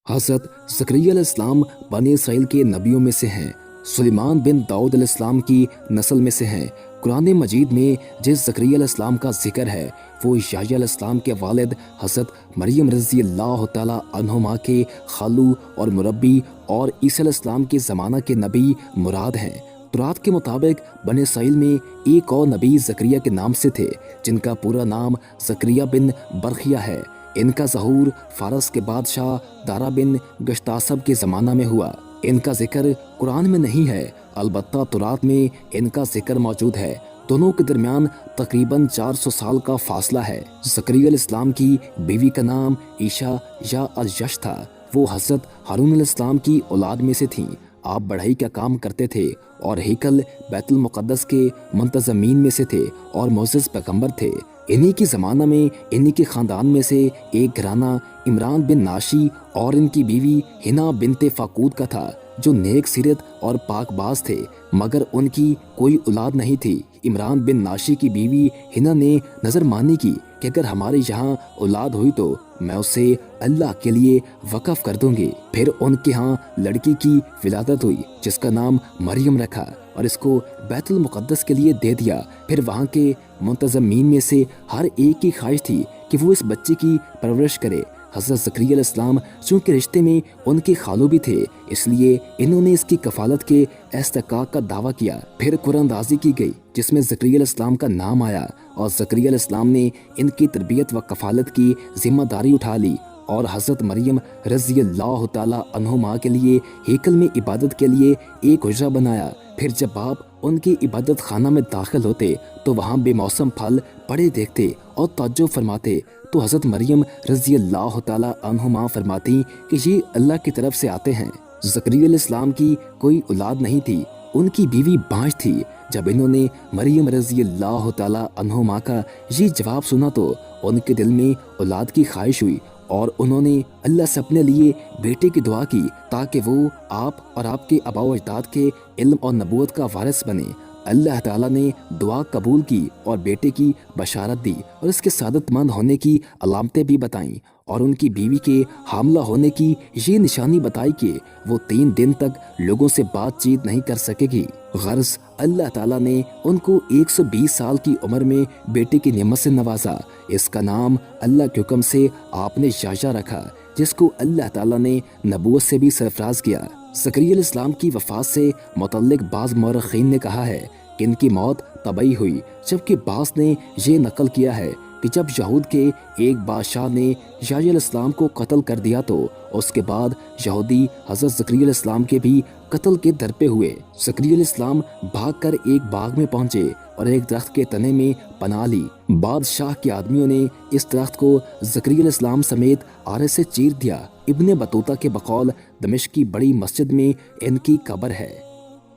हज़रत ज़करिया अलैहिस्सलाम बनी इसराइल के नबियों में से हैं। सुलेमान बिन दाऊद अलैहिस्सलाम की नस्ल में से हैं। कुरान मजीद में जिस ज़करिया अलैहिस्सलाम का जिक्र है वो याह्या अलैहिस्सलाम के वालिद हज़रत मरियम रज़ी अल्लाह तआला अन्हुमा के खालू और मुरब्बी और ईसा अलैहिस्सलाम के ज़माना के नबी मुराद हैं। तौरात के मुताबिक बनी इसराइल में एक और नबी ज़करिया के नाम से थे जिनका पूरा नाम ज़करिया बिन बरखिया है। इनका ज़हूर फारस के बादशाह दारा बिन गश्तासब के ज़माना में हुआ। इनका जिक्र कुरान में नहीं है, अलबत्ता तौरात में इनका जिक्र मौजूद है। दोनों के दरमियान तकरीबन 400 साल का फासला है। ज़करिया अलैहिस्सलाम की बीवी का नाम ईशा या अल-यश था। वो हज़रत हारून अलैहिस्सलाम की औलाद में से थीं। आप बढ़ई का काम करते थे और हैकल बैतुल मुक़द्दस के मुंतज़मीन में से थे और मोसेस पैगंबर थे। इन्हीं की ज़माना में इन्हीं के ख़ानदान में से एक घराना इमरान बिन नाशी और इनकी बीवी हिना बिनते फ़ाकूद का था जो नेक सीरत और पाकबाज थे, मगर उनकी कोई औलाद नहीं थी। इमरान बिन नाशी की बीवी हिना ने नज़र मानी की कि अगर हमारे यहाँ औलाद हुई तो मैं उसे अल्लाह के लिए वक़फ़ कर दूंगी। फिर उनके यहाँ लड़की की विलादत हुई जिसका नाम मरियम रखा और इसको बैतुल मुक़द्दस के लिए दे दिया। फिर वहाँ के मुंतज़मीन में से हर एक की ख्वाहिश थी कि वो इस बच्चे की परवरिश करे। हज़रत ज़करिया अलैहिस्सलाम चूँकि रिश्ते में उनके खालू भी थे, इसलिए इन्होंने इसकी कफ़ालत के इस्तिक़ाक़ का दावा किया। फिर कुरानदाज़ी की गई जिसमें ज़करिया अलैहिस्सलाम का नाम आया और ज़करिया अलैहिस्सलाम ने इनकी तरबियत व कफ़ालत की जिम्मेदारी उठा ली और हज़रत मरियम रज़ी अल्लाह तआला अन्हुमा के लिए हैकल में इबादत के लिए एक हुजरा बनाया। फिर जब आप उनकी इबादत खाना में दाखिल होते तो वहाँ बेमौसम फल पड़े देखते और तअज्जुब फरमाते तो हज़रत मरियम रज़ी अल्लाह तआला अन्हुमा फरमाती कि ये अल्लाह की तरफ से आते हैं। ज़करिया अलैहिस्सलाम की कोई औलाद नहीं थी, उनकी बीवी बाँझ थी। जब इन्होंने मरियम रज़ी अल्लाह तआला अन्हुमा का ये जवाब सुना तो उनके दिल में औलाद की ख्वाहिश हुई और उन्होंने अल्लाह से अपने लिए बेटे की दुआ की ताकि वो आप और आपके आबा व अजदाद के इल्म और नबूवत का वारिस बने। अल्लाह ताला ने दुआ कबूल की और बेटे की बशारत दी और इसके सादतमंद होने की अलामतें भी बताईं और उनकी बीवी के हामला होने की ये निशानी बताई कि वो 3 दिन तक लोगों से बातचीत नहीं कर सकेगी। गर्ज अल्लाह ताला ने उनको 120 साल की उम्र में बेटे की नेमत से नवाजा। इसका नाम अल्लाह के हुक्म से आपने याह्या रखा जिसको अल्लाह ताला ने नबूवत से भी सरफराज किया। ज़करिया अलैहिस्सलाम की वफ़ात से मुतल्लिक़ बाज़ मौरख़ीन ने कहा है कि इनकी मौत तबई हुई, जबकि बाज़ ने ये नकल किया है कि जब यहूद के एक बादशाह ने याह्या अलैहिस्सलाम को कत्ल कर दिया तो उसके बाद यहूदी हज़रत ज़करिया अलैहिस्सलाम के भी कत्ल के दर पे हुए। ज़करिया अलैहिस्सलाम भागकर एक बाग में पहुंचे और एक दरख्त के तने में पनाह ली। बादशाह के आदमियों ने इस दरख्त को ज़करिया अलैहिस्सलाम समेत आरे से चीर दिया। इब्ने बतूता के बकौल दमिश्क की बड़ी मस्जिद में इनकी कब्र है।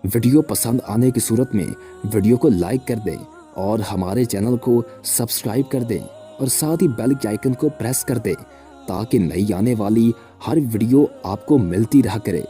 वीडियो पसंद आने की सूरत में वीडियो को लाइक कर दें और हमारे चैनल को सब्सक्राइब कर दें और साथ ही बेल के आइकन को प्रेस कर दें ताकि नई आने वाली हर वीडियो आपको मिलती रहा करे।